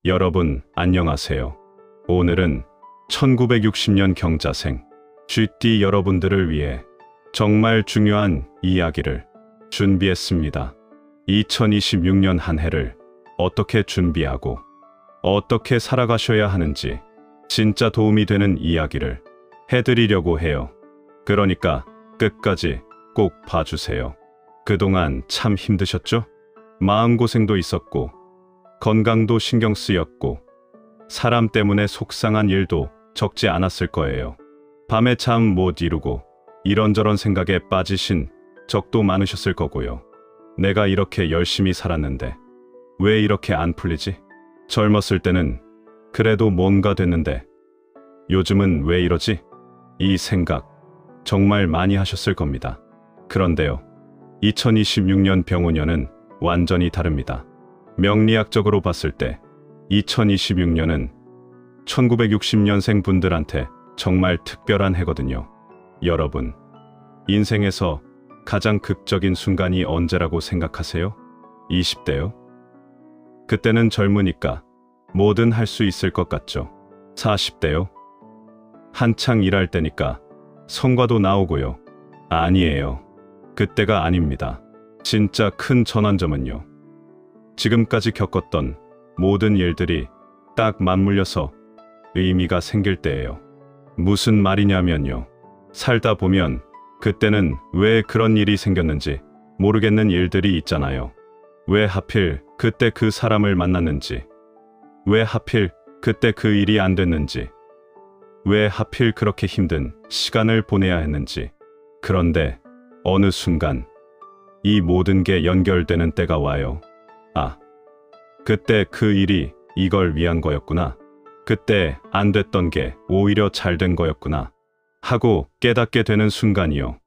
여러분, 안녕하세요. 오늘은 1960년 경자생 쥐띠 여러분들을 위해 정말 중요한 이야기를 준비했습니다. 2026년 한 해를 어떻게 준비하고 어떻게 살아가셔야 하는지 진짜 도움이 되는 이야기를 해드리려고 해요. 그러니까 끝까지 꼭 봐주세요. 그동안 참 힘드셨죠? 마음고생도 있었고 건강도 신경 쓰였고 사람 때문에 속상한 일도 적지 않았을 거예요. 밤에 잠 못 이루고 이런저런 생각에 빠지신 적도 많으셨을 거고요. 내가 이렇게 열심히 살았는데 왜 이렇게 안 풀리지? 젊었을 때는 그래도 뭔가 됐는데 요즘은 왜 이러지? 이 생각 정말 많이 하셨을 겁니다. 그런데요, 2026년 병운년은 완전히 다릅니다. 명리학적으로 봤을 때 2026년은 1960년생 분들한테 정말 특별한 해거든요. 여러분, 인생에서 가장 극적인 순간이 언제라고 생각하세요? 20대요? 그때는 젊으니까 뭐든 할 수 있을 것 같죠. 40대요? 한창 일할 때니까 성과도 나오고요. 아니에요. 그때가 아닙니다. 진짜 큰 전환점은요, 지금까지 겪었던 모든 일들이 딱 맞물려서 의미가 생길 때예요. 무슨 말이냐면요, 살다 보면 그때는 왜 그런 일이 생겼는지 모르겠는 일들이 있잖아요. 왜 하필 그때 그 사람을 만났는지, 왜 하필 그때 그 일이 안 됐는지, 왜 하필 그렇게 힘든 시간을 보내야 했는지. 그런데 어느 순간 이 모든 게 연결되는 때가 와요. 아, 그때 그 일이 이걸 위한 거였구나. 그때 안 됐던 게 오히려 잘 된 거였구나 하고 깨닫게 되는 순간이요.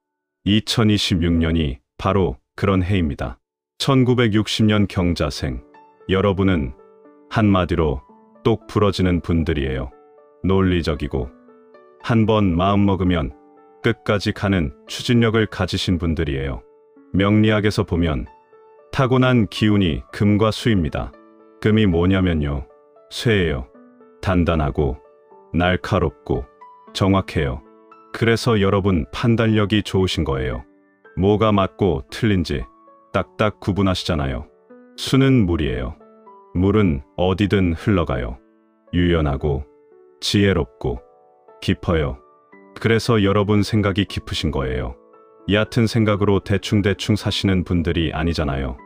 2026년이 바로 그런 해입니다. 1960년 경자생 여러분은 한마디로 똑 부러지는 분들이에요. 논리적이고 한번 마음먹으면 끝까지 가는 추진력을 가지신 분들이에요. 명리학에서 보면 타고난 기운이 금과 수입니다. 금이 뭐냐면요, 쇠예요. 단단하고 날카롭고 정확해요. 그래서 여러분 판단력이 좋으신 거예요. 뭐가 맞고 틀린지 딱딱 구분하시잖아요. 수는 물이에요. 물은 어디든 흘러가요. 유연하고 지혜롭고 깊어요. 그래서 여러분 생각이 깊으신 거예요. 얕은 생각으로 대충대충 사시는 분들이 아니잖아요.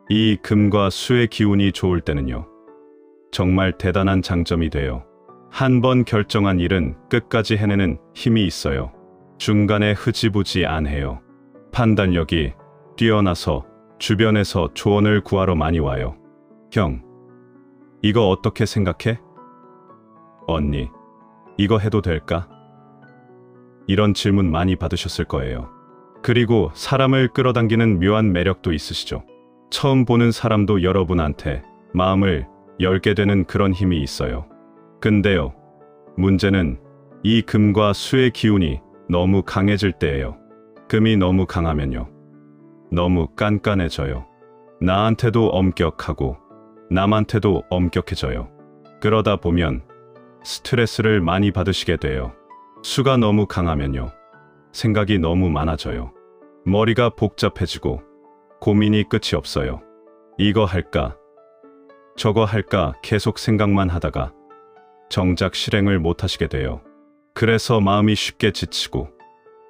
이 금과 수의 기운이 좋을 때는요, 정말 대단한 장점이 돼요. 한 번 결정한 일은 끝까지 해내는 힘이 있어요. 중간에 흐지부지 안 해요. 판단력이 뛰어나서 주변에서 조언을 구하러 많이 와요. 형, 이거 어떻게 생각해? 언니, 이거 해도 될까? 이런 질문 많이 받으셨을 거예요. 그리고 사람을 끌어당기는 묘한 매력도 있으시죠. 처음 보는 사람도 여러분한테 마음을 열게 되는 그런 힘이 있어요. 근데요, 문제는 이 금과 수의 기운이 너무 강해질 때예요. 금이 너무 강하면요, 너무 깐깐해져요. 나한테도 엄격하고 남한테도 엄격해져요. 그러다 보면 스트레스를 많이 받으시게 돼요. 수가 너무 강하면요, 생각이 너무 많아져요. 머리가 복잡해지고 고민이 끝이 없어요. 이거 할까 저거 할까 계속 생각만 하다가 정작 실행을 못 하시게 돼요. 그래서 마음이 쉽게 지치고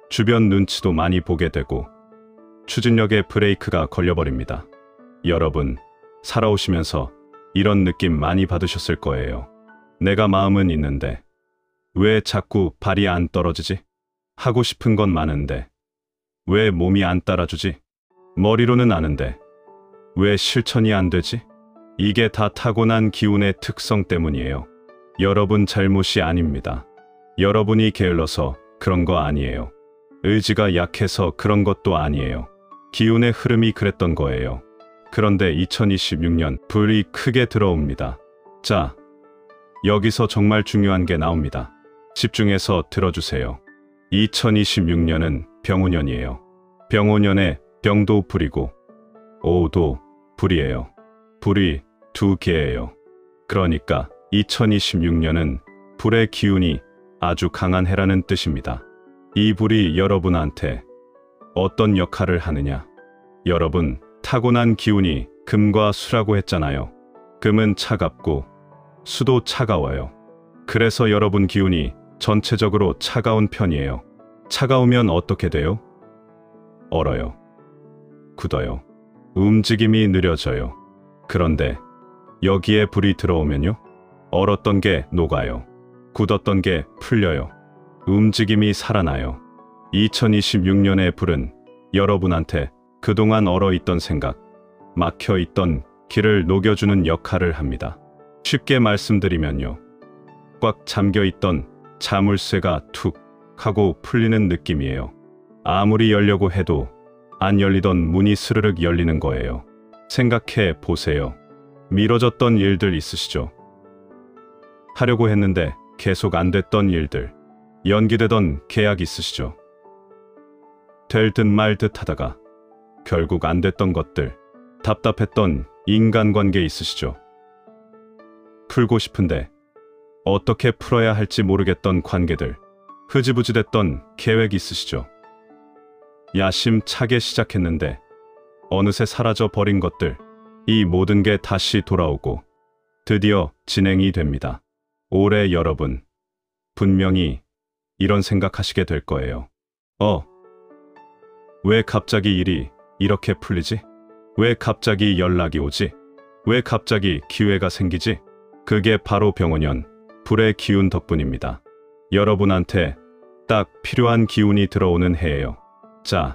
주변 눈치도 많이 보게 되고 추진력에 브레이크가 걸려버립니다. 여러분, 살아오시면서 이런 느낌 많이 받으셨을 거예요. 내가 마음은 있는데 왜 자꾸 발이 안 떨어지지? 하고 싶은 건 많은데 왜 몸이 안 따라주지? 머리로는 아는데 왜 실천이 안 되지? 이게 다 타고난 기운의 특성 때문이에요. 여러분 잘못이 아닙니다. 여러분이 게을러서 그런 거 아니에요. 의지가 약해서 그런 것도 아니에요. 기운의 흐름이 그랬던 거예요. 그런데 2026년 불이 크게 들어옵니다. 자, 여기서 정말 중요한 게 나옵니다. 집중해서 들어주세요. 2026년은 병운년이에요. 병운년에 병도 불이고 오도 불이에요. 불이 두 개예요. 그러니까 2026년은 불의 기운이 아주 강한 해라는 뜻입니다. 이 불이 여러분한테 어떤 역할을 하느냐? 여러분, 타고난 기운이 금과 수라고 했잖아요. 금은 차갑고 수도 차가워요. 그래서 여러분 기운이 전체적으로 차가운 편이에요. 차가우면 어떻게 돼요? 얼어요. 굳어요. 움직임이 느려져요. 그런데 여기에 불이 들어오면요? 얼었던 게 녹아요. 굳었던 게 풀려요. 움직임이 살아나요. 2026년의 불은 여러분한테 그동안 얼어있던 생각, 막혀있던 길을 녹여주는 역할을 합니다. 쉽게 말씀드리면요. 꽉 잠겨있던 자물쇠가 툭 하고 풀리는 느낌이에요. 아무리 열려고 해도 안 열리던 문이 스르륵 열리는 거예요. 생각해 보세요. 미뤄졌던 일들 있으시죠? 하려고 했는데 계속 안 됐던 일들, 연기되던 계약 있으시죠? 될 듯 말 듯 하다가 결국 안 됐던 것들, 답답했던 인간관계 있으시죠? 풀고 싶은데 어떻게 풀어야 할지 모르겠던 관계들, 흐지부지 됐던 계획 있으시죠? 야심차게 시작했는데 어느새 사라져 버린 것들, 이 모든 게 다시 돌아오고 드디어 진행이 됩니다. 올해 여러분, 분명히 이런 생각하시게 될 거예요. 왜 갑자기 일이 이렇게 풀리지? 왜 갑자기 연락이 오지? 왜 갑자기 기회가 생기지? 그게 바로 병원년, 불의 기운 덕분입니다. 여러분한테 딱 필요한 기운이 들어오는 해예요. 자,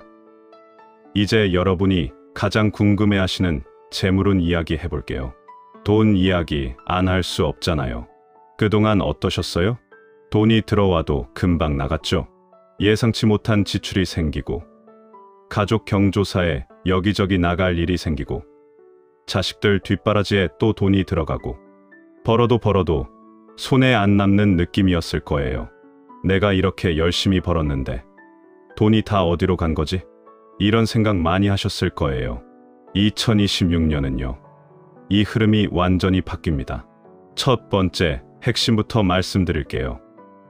이제 여러분이 가장 궁금해하시는 재물운 이야기 해볼게요. 돈 이야기 안 할 수 없잖아요. 그동안 어떠셨어요? 돈이 들어와도 금방 나갔죠? 예상치 못한 지출이 생기고, 가족 경조사에 여기저기 나갈 일이 생기고, 자식들 뒷바라지에 또 돈이 들어가고, 벌어도 손에 안 남는 느낌이었을 거예요. 내가 이렇게 열심히 벌었는데 돈이 다 어디로 간 거지? 이런 생각 많이 하셨을 거예요. 2026년은요. 이 흐름이 완전히 바뀝니다. 첫 번째 핵심부터 말씀드릴게요.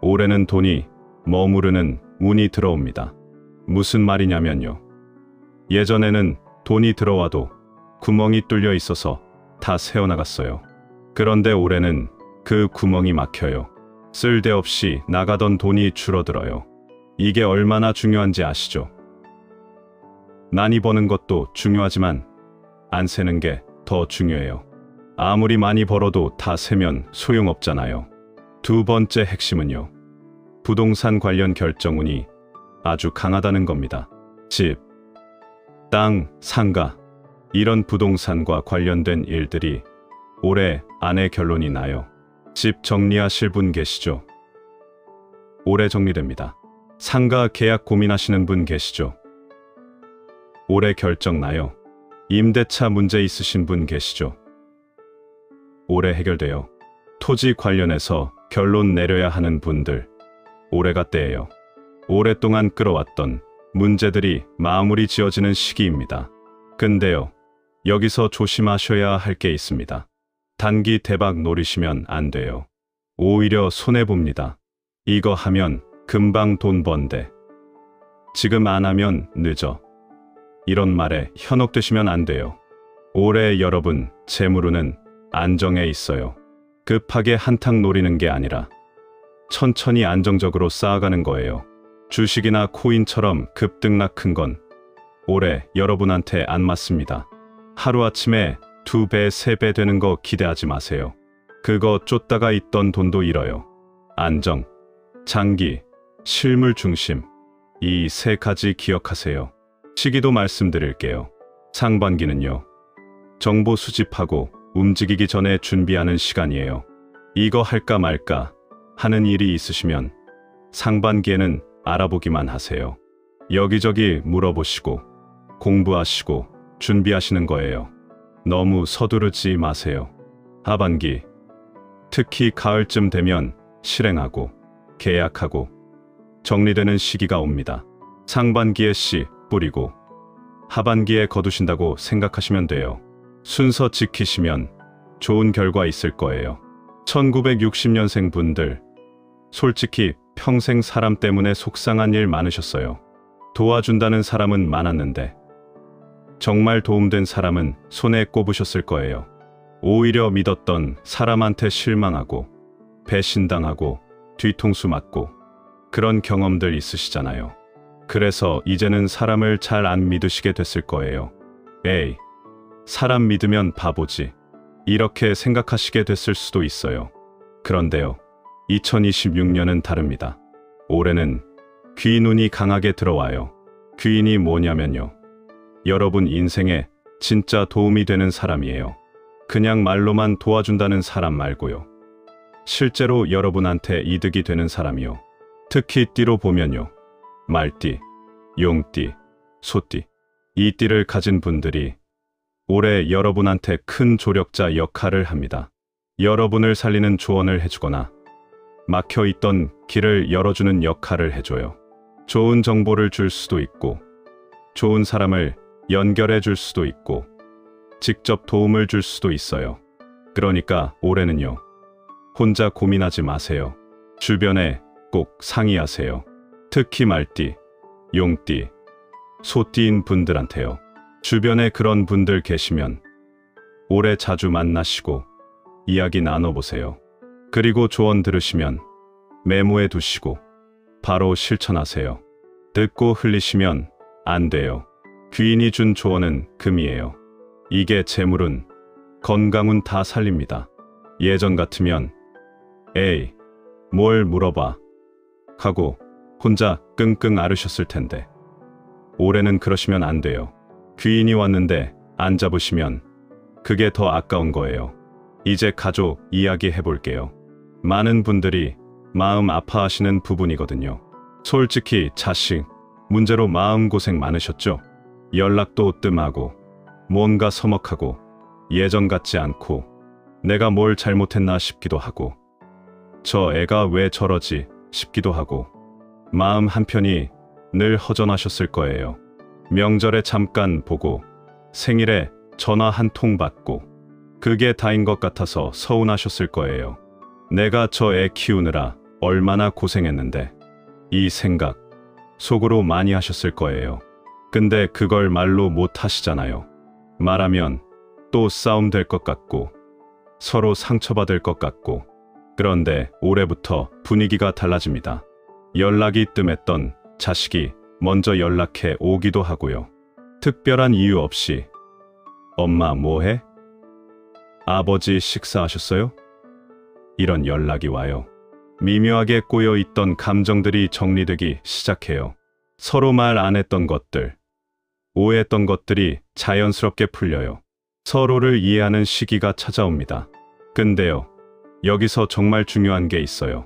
올해는 돈이 머무르는 운이 들어옵니다. 무슨 말이냐면요. 예전에는 돈이 들어와도 구멍이 뚫려 있어서 다 새어나갔어요. 그런데 올해는 그 구멍이 막혀요. 쓸데없이 나가던 돈이 줄어들어요. 이게 얼마나 중요한지 아시죠? 많이 버는 것도 중요하지만 안 새는 게 더 중요해요. 아무리 많이 벌어도 다 새면 소용없잖아요. 두 번째 핵심은요. 부동산 관련 결정운이 아주 강하다는 겁니다. 집, 땅, 상가, 이런 부동산과 관련된 일들이 올해 안에 결론이 나요. 집 정리하실 분 계시죠? 올해 정리됩니다. 상가 계약 고민하시는 분 계시죠? 올해 결정 나요. 임대차 문제 있으신 분 계시죠? 올해 해결돼요. 토지 관련해서 결론 내려야 하는 분들, 올해가 때예요. 오랫동안 끌어왔던 문제들이 마무리 지어지는 시기입니다. 근데요, 여기서 조심하셔야 할 게 있습니다. 단기 대박 노리시면 안 돼요. 오히려 손해봅니다. 이거 하면 금방 돈 번데 지금 안 하면 늦어. 이런 말에 현혹되시면 안 돼요. 올해 여러분 재물운은 안정에 있어요. 급하게 한탕 노리는 게 아니라 천천히 안정적으로 쌓아가는 거예요. 주식이나 코인처럼 급등락 큰 건 올해 여러분한테 안 맞습니다. 하루아침에 2배, 3배 되는 거 기대하지 마세요. 그거 쫓다가 있던 돈도 잃어요. 안정, 장기, 실물 중심, 이 세 가지 기억하세요. 시기도 말씀드릴게요. 상반기는요. 정보 수집하고 움직이기 전에 준비하는 시간이에요. 이거 할까 말까 하는 일이 있으시면 상반기에는 알아보기만 하세요. 여기저기 물어보시고 공부하시고 준비하시는 거예요. 너무 서두르지 마세요. 하반기, 특히 가을쯤 되면 실행하고 계약하고 정리되는 시기가 옵니다. 상반기에 씨 뿌리고 하반기에 거두신다고 생각하시면 돼요. 순서 지키시면 좋은 결과 있을 거예요. 1960년생 분들, 솔직히 평생 사람 때문에 속상한 일 많으셨어요. 도와준다는 사람은 많았는데 정말 도움된 사람은 손에 꼽으셨을 거예요. 오히려 믿었던 사람한테 실망하고 배신당하고 뒤통수 맞고 그런 경험들 있으시잖아요. 그래서 이제는 사람을 잘 안 믿으시게 됐을 거예요. 에이, 사람 믿으면 바보지. 이렇게 생각하시게 됐을 수도 있어요. 그런데요, 2026년은 다릅니다. 올해는 귀인운이 강하게 들어와요. 귀인이 뭐냐면요, 여러분 인생에 진짜 도움이 되는 사람이에요. 그냥 말로만 도와준다는 사람 말고요. 실제로 여러분한테 이득이 되는 사람이요. 특히 띠로 보면요, 말띠, 용띠, 소띠, 이 띠를 가진 분들이 올해 여러분한테 큰 조력자 역할을 합니다. 여러분을 살리는 조언을 해주거나 막혀있던 길을 열어주는 역할을 해줘요. 좋은 정보를 줄 수도 있고, 좋은 사람을 연결해 줄 수도 있고, 직접 도움을 줄 수도 있어요. 그러니까 올해는요, 혼자 고민하지 마세요. 주변에 꼭 상의하세요. 특히 말띠, 용띠, 소띠인 분들한테요. 주변에 그런 분들 계시면 올해 자주 만나시고 이야기 나눠보세요. 그리고 조언 들으시면 메모해 두시고 바로 실천하세요. 듣고 흘리시면 안 돼요. 귀인이 준 조언은 금이에요. 이게 재물운, 건강운 다 살립니다. 예전 같으면 에이, 뭘 물어봐 하고 혼자 끙끙 앓으셨을 텐데 올해는 그러시면 안 돼요. 귀인이 왔는데 안 잡으시면 그게 더 아까운 거예요. 이제 가족 이야기 해볼게요. 많은 분들이 마음 아파하시는 부분이거든요. 솔직히 자식 문제로 마음고생 많으셨죠? 연락도 뜸하고 뭔가 서먹하고 예전 같지 않고 내가 뭘 잘못했나 싶기도 하고 저 애가 왜 저러지 싶기도 하고 마음 한편이 늘 허전하셨을 거예요. 명절에 잠깐 보고 생일에 전화 한 통 받고 그게 다인 것 같아서 서운하셨을 거예요. 내가 저 애 키우느라 얼마나 고생했는데 이 생각 속으로 많이 하셨을 거예요. 근데 그걸 말로 못 하시잖아요. 말하면 또 싸움 될 것 같고 서로 상처받을 것 같고. 그런데 올해부터 분위기가 달라집니다. 연락이 뜸했던 자식이 먼저 연락해 오기도 하고요. 특별한 이유 없이 엄마 뭐해? 아버지 식사하셨어요? 이런 연락이 와요. 미묘하게 꼬여있던 감정들이 정리되기 시작해요. 서로 말 안 했던 것들, 오해했던 것들이 자연스럽게 풀려요. 서로를 이해하는 시기가 찾아옵니다. 근데요, 여기서 정말 중요한 게 있어요.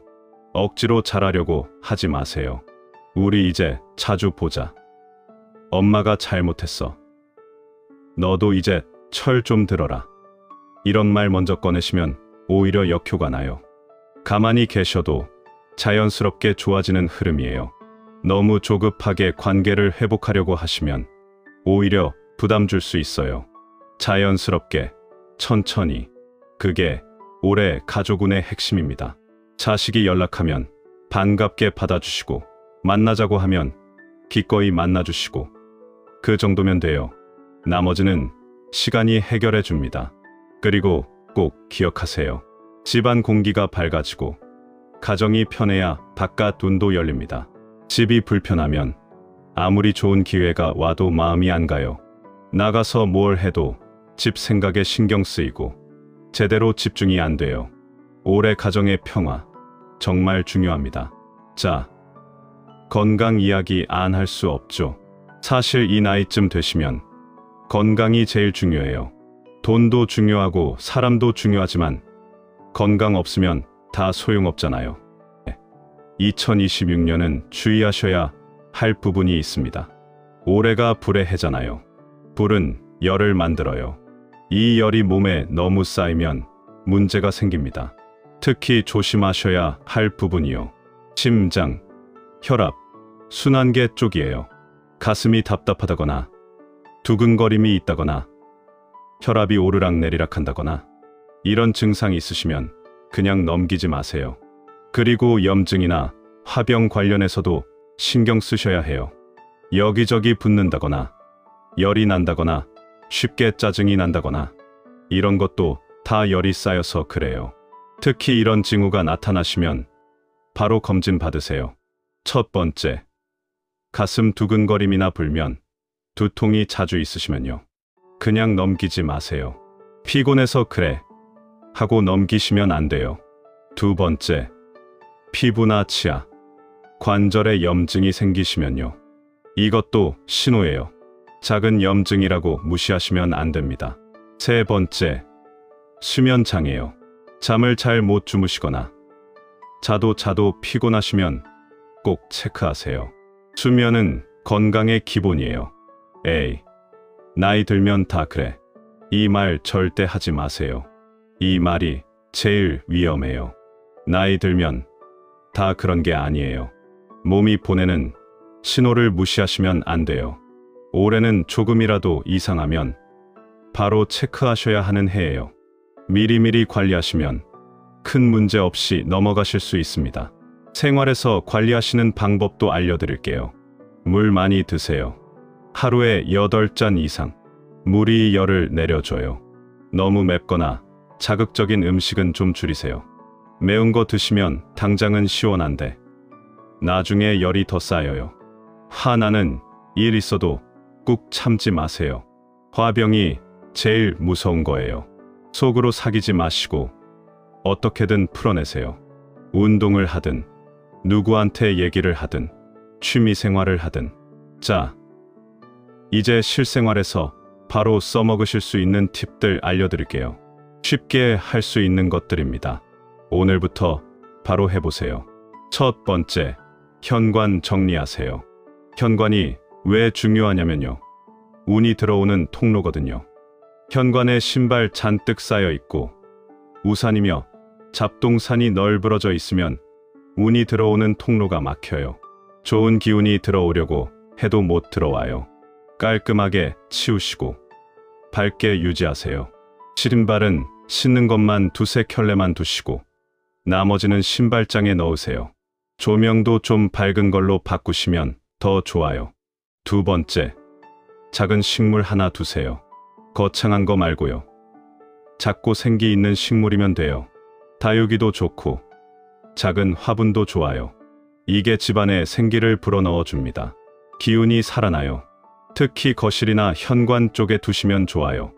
억지로 잘하려고 하지 마세요. 우리 이제 자주 보자. 엄마가 잘못했어. 너도 이제 철 좀 들어라. 이런 말 먼저 꺼내시면 오히려 역효가 나요. 가만히 계셔도 자연스럽게 좋아지는 흐름이에요. 너무 조급하게 관계를 회복하려고 하시면 오히려 부담 줄 수 있어요. 자연스럽게, 천천히. 그게 올해 가족운의 핵심입니다. 자식이 연락하면 반갑게 받아주시고 만나자고 하면 기꺼이 만나주시고 그 정도면 돼요. 나머지는 시간이 해결해 줍니다. 그리고 꼭 기억하세요. 집안 공기가 밝아지고 가정이 편해야 바깥 운도 열립니다. 집이 불편하면 아무리 좋은 기회가 와도 마음이 안 가요. 나가서 뭘 해도 집 생각에 신경 쓰이고 제대로 집중이 안 돼요. 올해 가정의 평화 정말 중요합니다. 자, 건강 이야기 안 할 수 없죠. 사실 이 나이쯤 되시면 건강이 제일 중요해요. 돈도 중요하고 사람도 중요하지만 건강 없으면 다 소용없잖아요. 2026년은 주의하셔야 할 부분이 있습니다. 올해가 불의 해잖아요. 불은 열을 만들어요. 이 열이 몸에 너무 쌓이면 문제가 생깁니다. 특히 조심하셔야 할 부분이요. 심장, 혈압, 순환계 쪽이에요. 가슴이 답답하다거나 두근거림이 있다거나 혈압이 오르락내리락 한다거나 이런 증상이 있으시면 그냥 넘기지 마세요. 그리고 염증이나 화병 관련해서도 신경 쓰셔야 해요. 여기저기 붓는다거나 열이 난다거나 쉽게 짜증이 난다거나 이런 것도 다 열이 쌓여서 그래요. 특히 이런 징후가 나타나시면 바로 검진 받으세요. 첫 번째, 가슴 두근거림이나 불면, 두통이 자주 있으시면요. 그냥 넘기지 마세요. 피곤해서 그래 하고 넘기시면 안 돼요. 두 번째, 피부나 치아, 관절에 염증이 생기시면요. 이것도 신호예요. 작은 염증이라고 무시하시면 안 됩니다. 세 번째, 수면 장애요. 잠을 잘 못 주무시거나 자도 피곤하시면 꼭 체크하세요. 수면은 건강의 기본이에요. 에이, 나이 들면 다 그래. 이 말 절대 하지 마세요. 이 말이 제일 위험해요. 나이 들면 다 그런 게 아니에요. 몸이 보내는 신호를 무시하시면 안 돼요. 올해는 조금이라도 이상하면 바로 체크하셔야 하는 해예요. 미리미리 관리하시면 큰 문제 없이 넘어가실 수 있습니다. 생활에서 관리하시는 방법도 알려드릴게요. 물 많이 드세요. 하루에 8잔 이상. 물이 열을 내려줘요. 너무 맵거나 자극적인 음식은 좀 줄이세요. 매운 거 드시면 당장은 시원한데 나중에 열이 더 쌓여요. 화나는 일 있어도 꾹 참지 마세요. 화병이 제일 무서운 거예요. 속으로 사귀지 마시고 어떻게든 풀어내세요. 운동을 하든 누구한테 얘기를 하든 취미생활을 하든. 자, 이제 실생활에서 바로 써먹으실 수 있는 팁들 알려드릴게요. 쉽게 할 수 있는 것들입니다. 오늘부터 바로 해보세요. 첫 번째, 현관 정리하세요. 현관이 왜 중요하냐면요. 운이 들어오는 통로거든요. 현관에 신발 잔뜩 쌓여 있고 우산이며 잡동산이 널브러져 있으면 운이 들어오는 통로가 막혀요. 좋은 기운이 들어오려고 해도 못 들어와요. 깔끔하게 치우시고 밝게 유지하세요. 신발은 신는 것만 두세 켤레만 두시고 나머지는 신발장에 넣으세요. 조명도 좀 밝은 걸로 바꾸시면 더 좋아요. 두 번째, 작은 식물 하나 두세요. 거창한 거 말고요. 작고 생기 있는 식물이면 돼요. 다육이도 좋고 작은 화분도 좋아요. 이게 집안에 생기를 불어넣어 줍니다. 기운이 살아나요. 특히 거실이나 현관 쪽에 두시면 좋아요.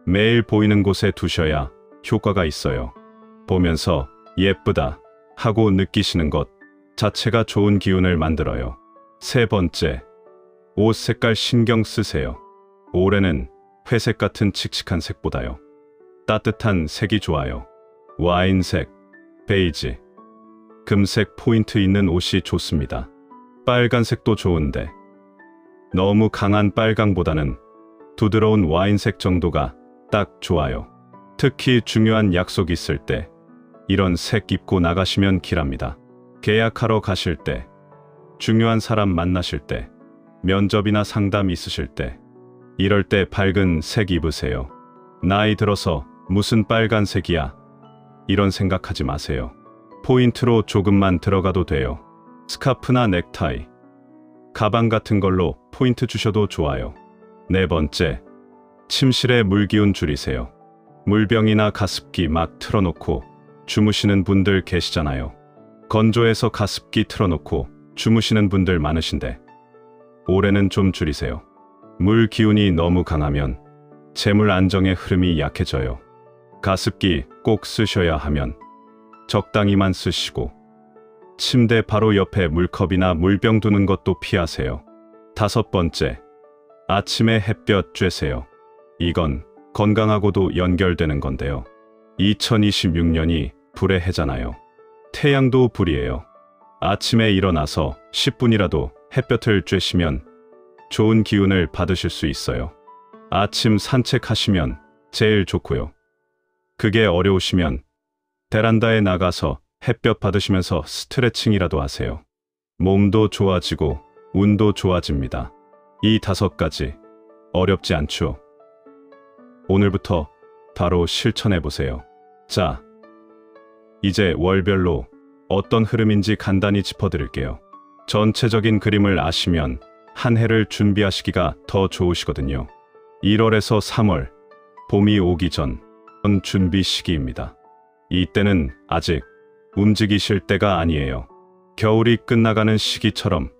매일 보이는 곳에 두셔야 효과가 있어요. 보면서 예쁘다 하고 느끼시는 것 자체가 좋은 기운을 만들어요. 세 번째, 옷 색깔 신경 쓰세요. 올해는 회색 같은 칙칙한 색보다요. 따뜻한 색이 좋아요. 와인색, 베이지, 금색 포인트 있는 옷이 좋습니다. 빨간색도 좋은데 너무 강한 빨강보다는 부드러운 와인색 정도가 딱 좋아요. 특히 중요한 약속 있을 때 이런 색 입고 나가시면 길합니다. 계약하러 가실 때, 중요한 사람 만나실 때, 면접이나 상담 있으실 때, 이럴 때 밝은 색 입으세요. 나이 들어서 무슨 빨간색이야 이런 생각하지 마세요. 포인트로 조금만 들어가도 돼요. 스카프나 넥타이, 가방 같은 걸로 포인트 주셔도 좋아요. 네 번째, 침실에 물기운 줄이세요. 물병이나 가습기 막 틀어놓고 주무시는 분들 계시잖아요. 건조해서 가습기 틀어놓고 주무시는 분들 많으신데 올해는 좀 줄이세요. 물 기운이 너무 강하면 재물 안정의 흐름이 약해져요. 가습기 꼭 쓰셔야 하면 적당히만 쓰시고 침대 바로 옆에 물컵이나 물병 두는 것도 피하세요. 다섯 번째, 아침에 햇볕 쬐세요. 이건 건강하고도 연결되는 건데요. 2026년이 불의 해잖아요. 태양도 불이에요. 아침에 일어나서 10분이라도 햇볕을 쬐시면 좋은 기운을 받으실 수 있어요. 아침 산책하시면 제일 좋고요. 그게 어려우시면 베란다에 나가서 햇볕 받으시면서 스트레칭이라도 하세요. 몸도 좋아지고 운도 좋아집니다. 이 5가지 어렵지 않죠? 오늘부터 바로 실천해보세요. 자, 이제 월별로 어떤 흐름인지 간단히 짚어드릴게요. 전체적인 그림을 아시면 한 해를 준비하시기가 더 좋으시거든요. 1월에서 3월, 봄이 오기 전 준비 시기입니다. 이때는 아직 움직이실 때가 아니에요. 겨울이 끝나가는 시기처럼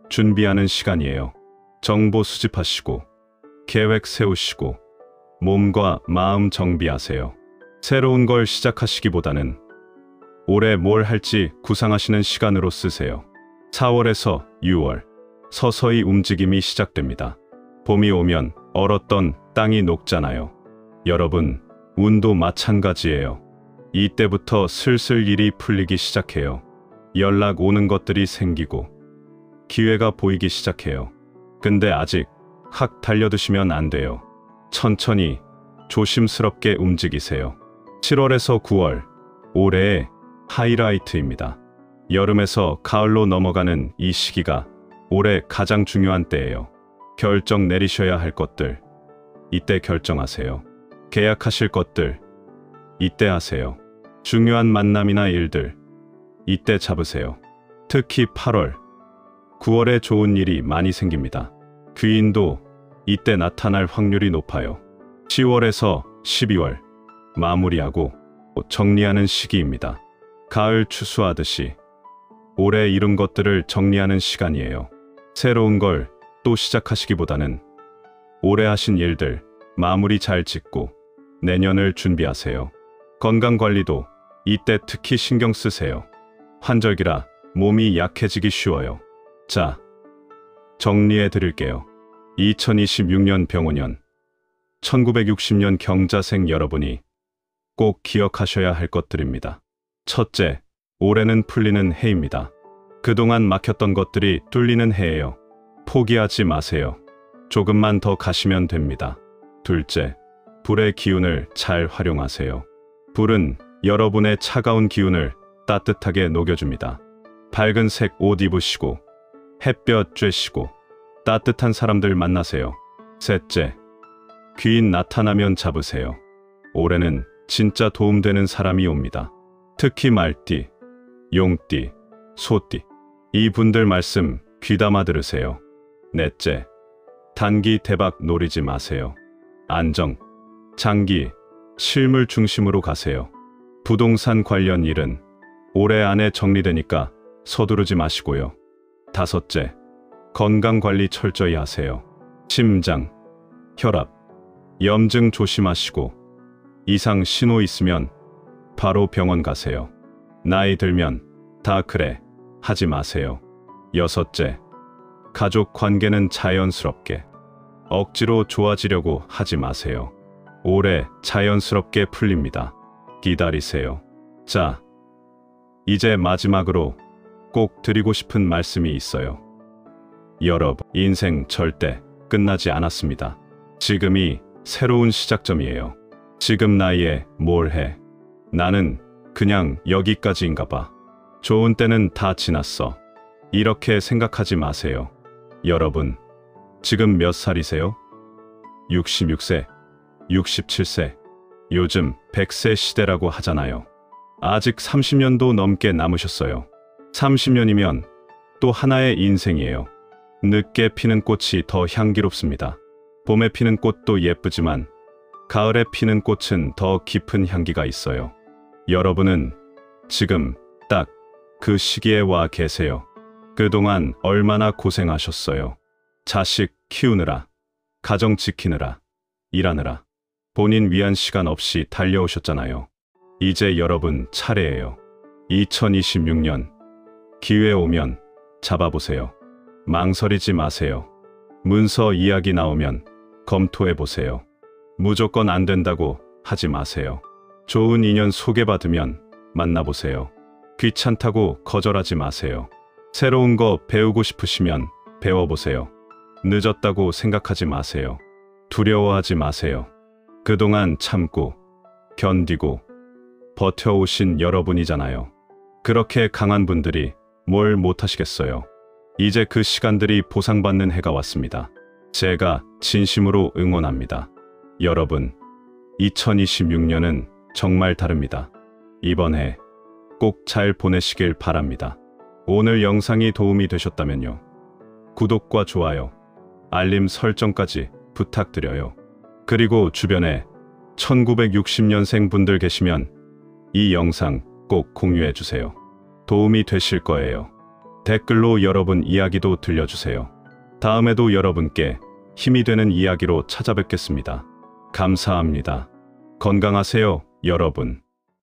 준비하는 시간이에요. 정보 수집하시고 계획 세우시고 몸과 마음 정비하세요. 새로운 걸 시작하시기보다는 올해 뭘 할지 구상하시는 시간으로 쓰세요. 4월에서 6월 서서히 움직임이 시작됩니다. 봄이 오면 얼었던 땅이 녹잖아요. 여러분, 운도 마찬가지예요. 이때부터 슬슬 일이 풀리기 시작해요. 연락 오는 것들이 생기고 기회가 보이기 시작해요. 근데 아직 확 달려드시면 안 돼요. 천천히 조심스럽게 움직이세요. 7월에서 9월, 올해의 하이라이트입니다. 여름에서 가을로 넘어가는 이 시기가 올해 가장 중요한 때예요. 결정 내리셔야 할 것들, 이때 결정하세요. 계약하실 것들, 이때 하세요. 중요한 만남이나 일들, 이때 잡으세요. 특히 8월, 9월에 좋은 일이 많이 생깁니다. 귀인도 이때 나타날 확률이 높아요. 10월에서 12월, 마무리하고 정리하는 시기입니다. 가을 추수하듯이 올해 이룬 것들을 정리하는 시간이에요. 새로운 걸 또 시작하시기보다는 올해 하신 일들 마무리 잘 짓고 내년을 준비하세요. 건강관리도 이때 특히 신경 쓰세요. 환절기라 몸이 약해지기 쉬워요. 자, 정리해 드릴게요. 2026년 병오년, 1960년 경자생 여러분이 꼭 기억하셔야 할 것들입니다. 첫째, 올해는 풀리는 해입니다. 그동안 막혔던 것들이 뚫리는 해예요. 포기하지 마세요. 조금만 더 가시면 됩니다. 둘째, 불의 기운을 잘 활용하세요. 불은 여러분의 차가운 기운을 따뜻하게 녹여줍니다. 밝은 색 옷 입으시고 햇볕 쬐시고 따뜻한 사람들 만나세요. 셋째, 귀인 나타나면 잡으세요. 올해는 진짜 도움되는 사람이 옵니다. 특히 말띠, 용띠, 소띠, 이분들 말씀 귀담아 들으세요. 넷째, 단기 대박 노리지 마세요. 안정, 장기, 실물 중심으로 가세요. 부동산 관련 일은 올해 안에 정리되니까 서두르지 마시고요. 다섯째, 건강관리 철저히 하세요. 심장, 혈압, 염증 조심하시고 이상 신호 있으면 바로 병원 가세요. 나이 들면 다 그래 하지 마세요. 여섯째, 가족 관계는 자연스럽게 억지로 좋아지려고 하지 마세요. 올해 자연스럽게 풀립니다. 기다리세요. 자, 이제 마지막으로 꼭 드리고 싶은 말씀이 있어요. 여러분, 인생 절대 끝나지 않았습니다. 지금이 새로운 시작점이에요. 지금 나이에 뭘 해? 나는 그냥 여기까지인가 봐. 좋은 때는 다 지났어. 이렇게 생각하지 마세요. 여러분, 지금 몇 살이세요? 66세, 67세, 요즘 100세 시대라고 하잖아요. 아직 30년도 넘게 남으셨어요. 30년이면 또 하나의 인생이에요. 늦게 피는 꽃이 더 향기롭습니다. 봄에 피는 꽃도 예쁘지만 가을에 피는 꽃은 더 깊은 향기가 있어요. 여러분은 지금 딱 그 시기에 와 계세요. 그동안 얼마나 고생하셨어요. 자식 키우느라, 가정 지키느라, 일하느라, 본인 위한 시간 없이 달려오셨잖아요. 이제 여러분 차례예요. 2026년, 기회 오면 잡아보세요. 망설이지 마세요. 문서 이야기 나오면 검토해보세요. 무조건 안 된다고 하지 마세요. 좋은 인연 소개받으면 만나보세요. 귀찮다고 거절하지 마세요. 새로운 거 배우고 싶으시면 배워보세요. 늦었다고 생각하지 마세요. 두려워하지 마세요. 그동안 참고, 견디고, 버텨오신 여러분이잖아요. 그렇게 강한 분들이 뭘 못하시겠어요. 이제 그 시간들이 보상받는 해가 왔습니다. 제가 진심으로 응원합니다. 여러분, 2026년은 정말 다릅니다. 이번 해 꼭 잘 보내시길 바랍니다. 오늘 영상이 도움이 되셨다면요. 구독과 좋아요, 알림 설정까지 부탁드려요. 그리고 주변에 1960년생 분들 계시면 이 영상 꼭 공유해 주세요. 도움이 되실 거예요. 댓글로 여러분 이야기도 들려주세요. 다음에도 여러분께 힘이 되는 이야기로 찾아뵙겠습니다. 감사합니다. 건강하세요, 여러분.